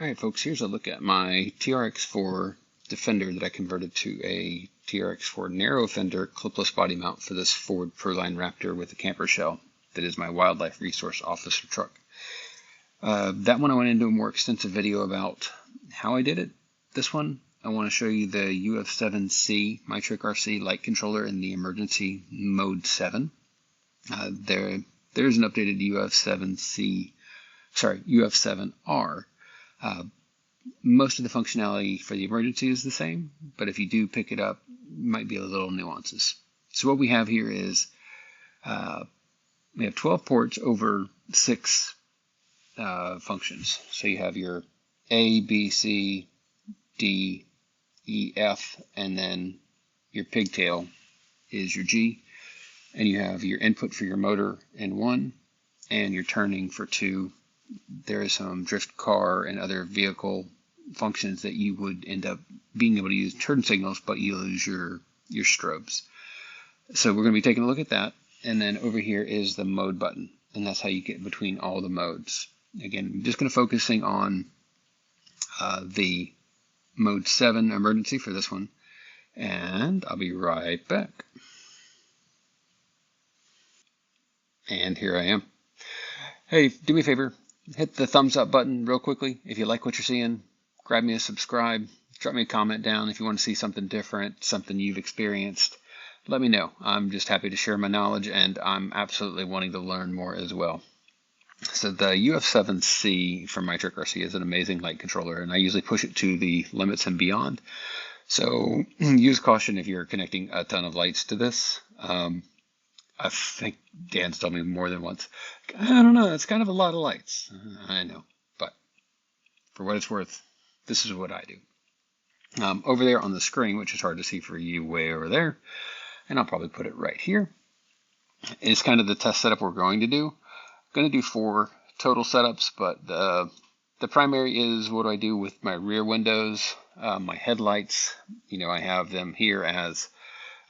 Alright folks, here's a look at my TRX4 Defender that I converted to a TRX4 narrow fender clipless body mount for this Ford Proline Raptor with a camper shell that is my wildlife resource officer truck. That one I went into a more extensive video about how I did it. This one I want to show you the UF7C MyTrickRC light controller in the emergency mode 7. There's an updated UF7R. Most of the functionality for the emergency is the same, but if you do pick it up, might be a little nuances. So what we have here is we have 12 ports over 6 functions. So you have your A, B, C, D, E, F, and then your pigtail is your G, and you have your input for your motor in 1, and your turning for 2. There is some drift car and other vehicle functions that you would end up being able to use turn signals, but you lose your strobes. So we're going to be taking a look at that. And then over here is the mode button, and that's how you get between all the modes. Again, I'm just going to focusing on the mode 7 emergency for this one, and I'll be right back. And here I am. Hey, do me a favor. Hit the thumbs up button real quickly if you like what you're seeing. Grab me a subscribe. Drop me a comment down if you want to see something different, something you've experienced. Let me know. I'm just happy to share my knowledge, and I'm absolutely wanting to learn more as well. So the UF7C from MyTrickRC is an amazing light controller, and I usually push it to the limits and beyond. So use caution if you're connecting a ton of lights to this. I think Dan's told me more than once. I don't know, it's kind of a lot of lights. I know, but for what it's worth, this is what I do. Over there on the screen, which is hard to see for you way over there, and I'll probably put it right here, is kind of the test setup we're going to do. I'm going to do 4 total setups, but the primary is what do I do with my rear windows, my headlights. You know, I have them here as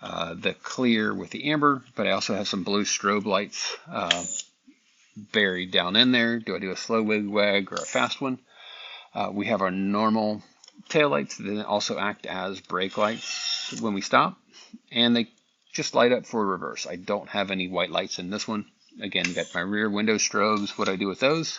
the clear with the amber, but I also have some blue strobe lights buried down in there. Do I do a slow wig-wag or a fast one? We have our normal tail lights that then also act as brake lights when we stop, and they just light up for reverse. I don't have any white lights in this one. Again, got my rear window strobes. What I do with those?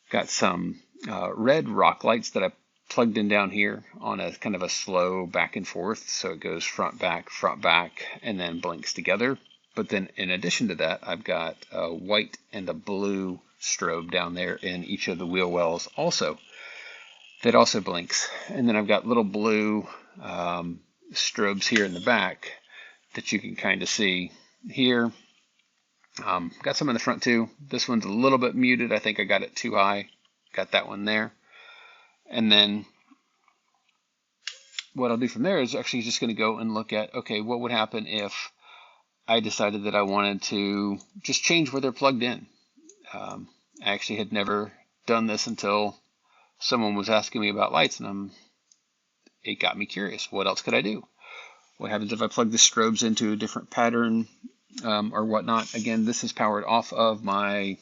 Got some red rock lights that I plugged in down here on a kind of a slow back and forth, so it goes front back, and then blinks together. But then in addition to that, I've got a white and a blue strobe down there in each of the wheel wells also that also blinks. And then I've got little blue strobes here in the back that you can kind of see here. Got some in the front too. This one's a little bit muted. I think I got it too high. Got that one there. And then what I'll do from there is actually just going to go and look at, okay, what would happen if I decided that I wanted to just change where they're plugged in. I actually had never done this until someone was asking me about lights, and it got me curious. What else could I do? What happens if I plug the strobes into a different pattern or whatnot? Again, this is powered off of my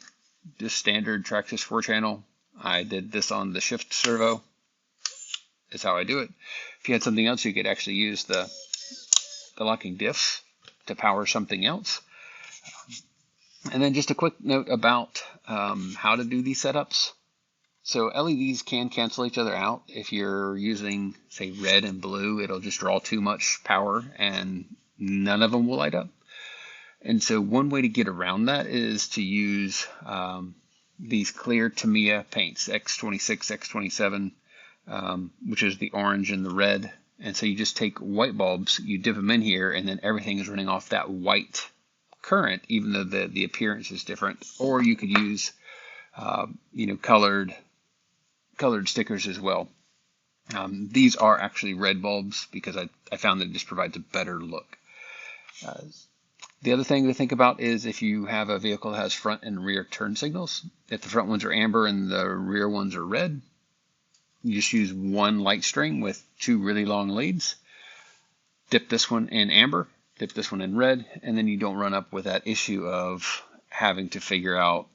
just standard Traxxas 4-channel. I did this on the shift servo. Is how I do it. If you had something else, you could actually use the locking diffs to power something else. And then just a quick note about how to do these setups. So LEDs can cancel each other out. If you're using, say, red and blue, it'll just draw too much power and none of them will light up. And so one way to get around that is to use these clear Tamiya paints, X26, X27, which is the orange and the red. And so you just take white bulbs, you dip them in here, and then everything is running off that white current, even though the appearance is different. Or you could use, colored stickers as well. These are actually red bulbs because I found that it just provides a better look. The other thing to think about is if you have a vehicle that has front and rear turn signals. If the front ones are amber and the rear ones are red, you just use one light string with 2 really long leads. Dip this one in amber, dip this one in red, and then you don't run up with that issue of having to figure out,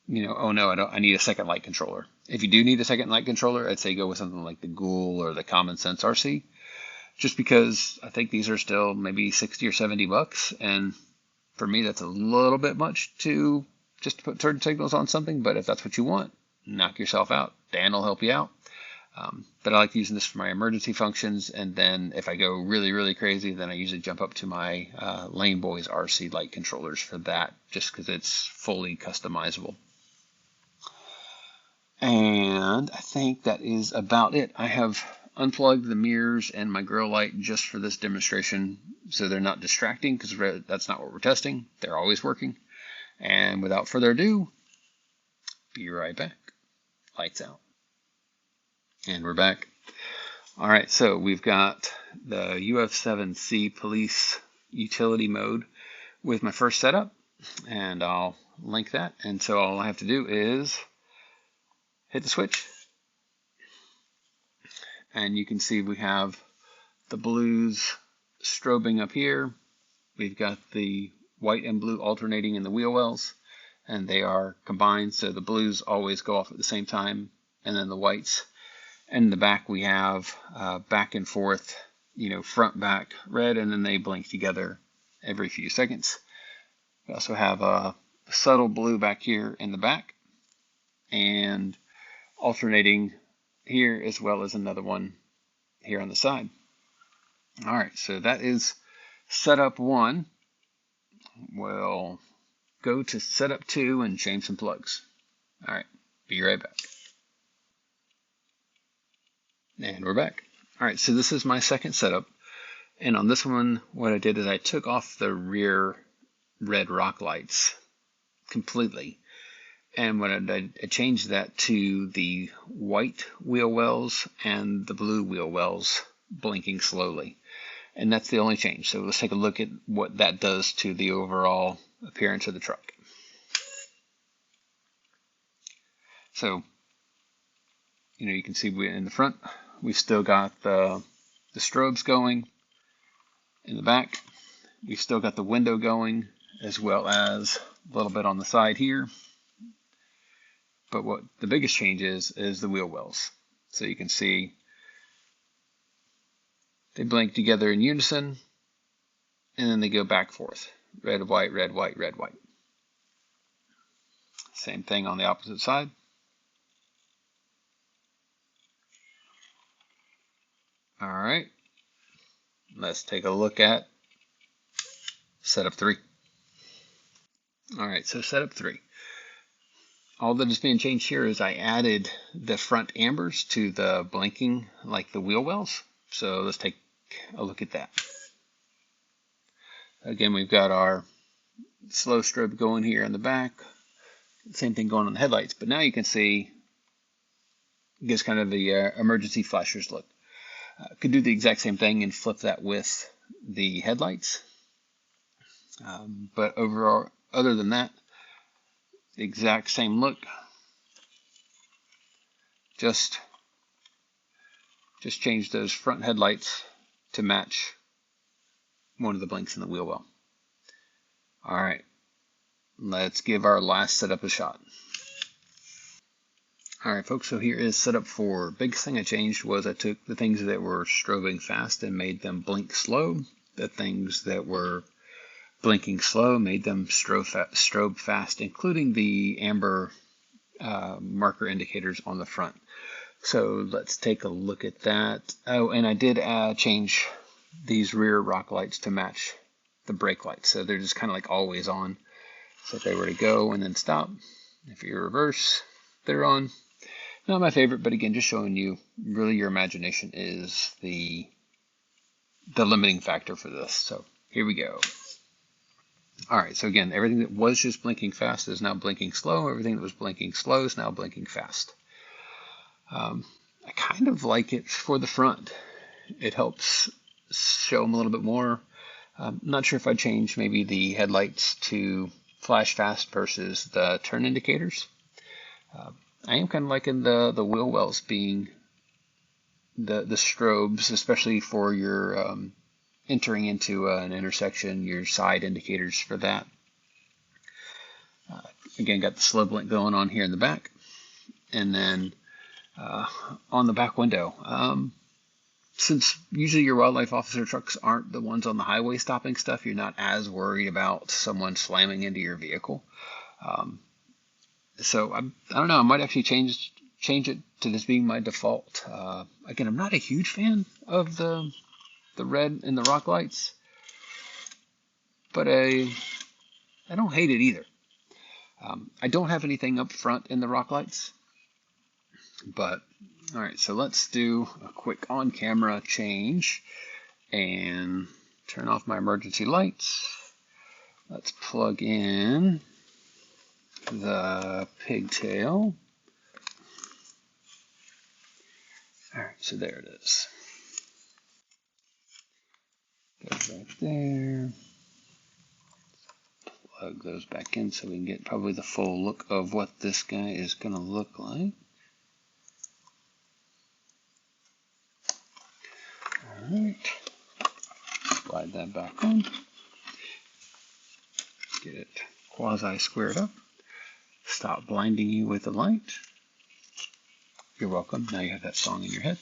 oh no, I need a second light controller. If you do need a second light controller, I'd say go with something like the Ghoul or the Common Sense RC, just because I think these are still maybe 60 or 70 bucks, and for me that's a little bit much to just put certain signals on something, but if that's what you want, knock yourself out. Dan will help you out. But I like using this for my emergency functions, and then if I go really, really crazy, then I usually jump up to my Lane Boys RC light controllers for that, just because it's fully customizable. And I think that is about it. I have unplugged the mirrors and my grow light just for this demonstration, so they're not distracting, because that's not what we're testing. They're always working. And without further ado, be right back. Lights out. And we're back. All right, so we've got the UF7C police utility mode with my first setup, and I'll link that. And so all I have to do is hit the switch, and you can see we have the blues strobing up here. We've got the white and blue alternating in the wheel wells, and they are combined, so the blues always go off at the same time, and then the whites. And in the back we have back and forth, front, back, red, and then they blink together every few seconds. We also have a subtle blue back here in the back, and alternating here, as well as another one here on the side. All right, so that is setup 1. We'll go to setup 2 and change some plugs. All right, be right back. And we're back. All right, so this is my second setup. And on this one, what I did is I took off the rear red rock lights completely. And what I changed that to the white wheel wells and the blue wheel wells blinking slowly. And that's the only change. So let's take a look at what that does to the overall appearance of the truck. So, you can see in the front, we've still got the strobes going. In the back, we've still got the window going, as well as a little bit on the side here. But what the biggest change is the wheel wells. So you can see they blink together in unison, and then they go back and forth. Red, white, red, white, red, white. Same thing on the opposite side. All right, let's take a look at setup 3. All right, so setup 3. All that is being changed here is I added the front ambers to the blinking, like the wheel wells. So let's take a look at that. Again, we've got our slow strobe going here in the back. Same thing going on the headlights, but now you can see it gives kind of the emergency flashers look. Could do the exact same thing and flip that with the headlights. But overall, other than that, the exact same look. Just change those front headlights to match one of the blinks in the wheel well. All right, let's give our last setup a shot. All right, folks, so here is setup 4. Biggest thing I changed was I took the things that were strobing fast and made them blink slow. The things that were blinking slow made them strobe fast, including the amber marker indicators on the front. So let's take a look at that. Oh, and I did change these rear rock lights to match the brake lights. So they're just kind of like always on. So if they were to go and then stop, if you reverse, they're on. Not my favorite, but again, just showing you really your imagination is the limiting factor for this. So here we go. All right, so again, everything that was just blinking fast is now blinking slow. Everything that was blinking slow is now blinking fast. I kind of like it for the front. It helps show them a little bit more. I'm not sure if I'd change maybe the headlights to flash fast versus the turn indicators. I am kind of liking the wheel wells being the strobes, especially for your entering into an intersection, your side indicators for that. Again, got the slow blink going on here in the back. and then on the back window. Since usually your wildlife officer trucks aren't the ones on the highway stopping stuff, you're not as worried about someone slamming into your vehicle. So I don't know. I might actually change it to this being my default. Again, I'm not a huge fan of the red and the rock lights, but I don't hate it either. I don't have anything up front in the rock lights, but all right. So let's do a quick on-camera change and turn off my emergency lights. Let's plug in the pigtail. All right, so there it is. Goes right there. Plug those back in so we can get probably the full look of what this guy is going to look like. All right, slide that back on. Get it quasi squared up. Stop blinding you with the light. You're welcome. Now you have that song in your head.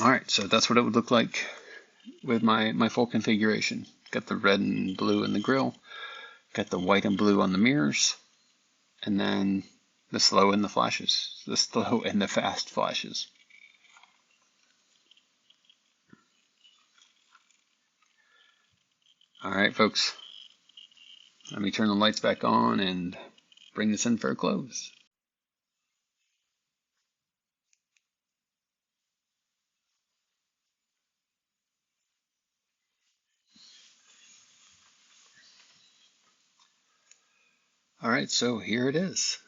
All right, so that's what it would look like with my full configuration. Got the red and blue in the grill, got the white and blue on the mirrors, and then the slow and the flashes, the slow and the fast flashes. All right, folks, let me turn the lights back on and bring this in for a close. All right, so here it is.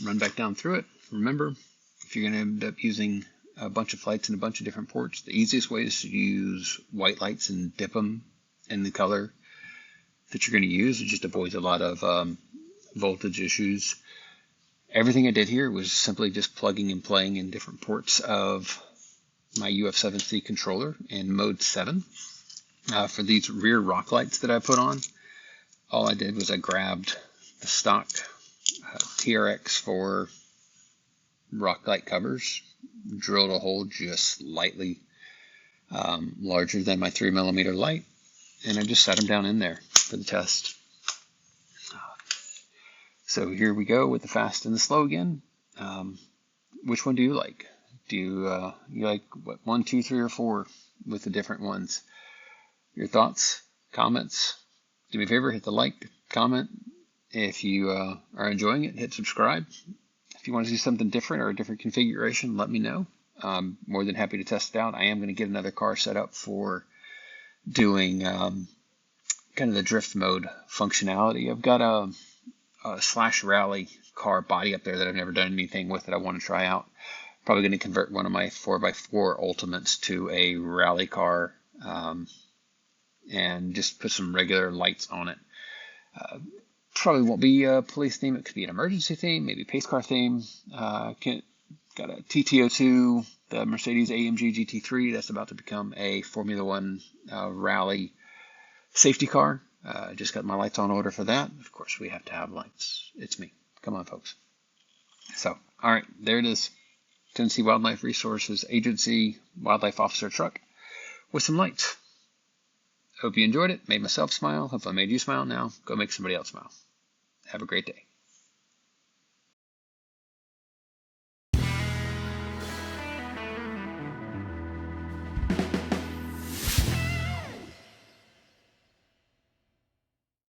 Run back down through it. Remember, if you're going to end up using a bunch of lights in a bunch of different ports, the easiest way is to use white lights and dip them in the color that you're going to use. It just avoids a lot of voltage issues. Everything I did here was simply just plugging and playing in different ports of my UF7C controller in mode 7. For these rear rock lights that I put on, all I did was I grabbed the stock TRX for rock light covers, drilled a hole just slightly larger than my 3mm light, and I just set them down in there for the test. So here we go with the fast and the slow again. Which one do you like? Do you like what, 1, 2, 3, or 4 with the different ones? Your thoughts, comments? Do me a favor, hit the like, comment. If you are enjoying it, hit subscribe. If you want to see something different or a different configuration, let me know. I'm more than happy to test it out. I am going to get another car set up for doing kind of the drift mode functionality. I've got a slash rally car body up there that I've never done anything with that I want to try out. Probably going to convert one of my 4x4 Ultimates to a rally car and just put some regular lights on it. Probably won't be a police theme. It could be an emergency theme, maybe a pace car theme. Got a TT02, the Mercedes AMG GT3 that's about to become a Formula One rally safety car. Just got my lights on order for that. Of course, we have to have lights. It's me. Come on, folks. So, all right, there it is. Tennessee Wildlife Resources Agency Wildlife Officer truck with some lights. Hope you enjoyed it. Made myself smile. Hope I made you smile. Now go make somebody else smile. Have a great day.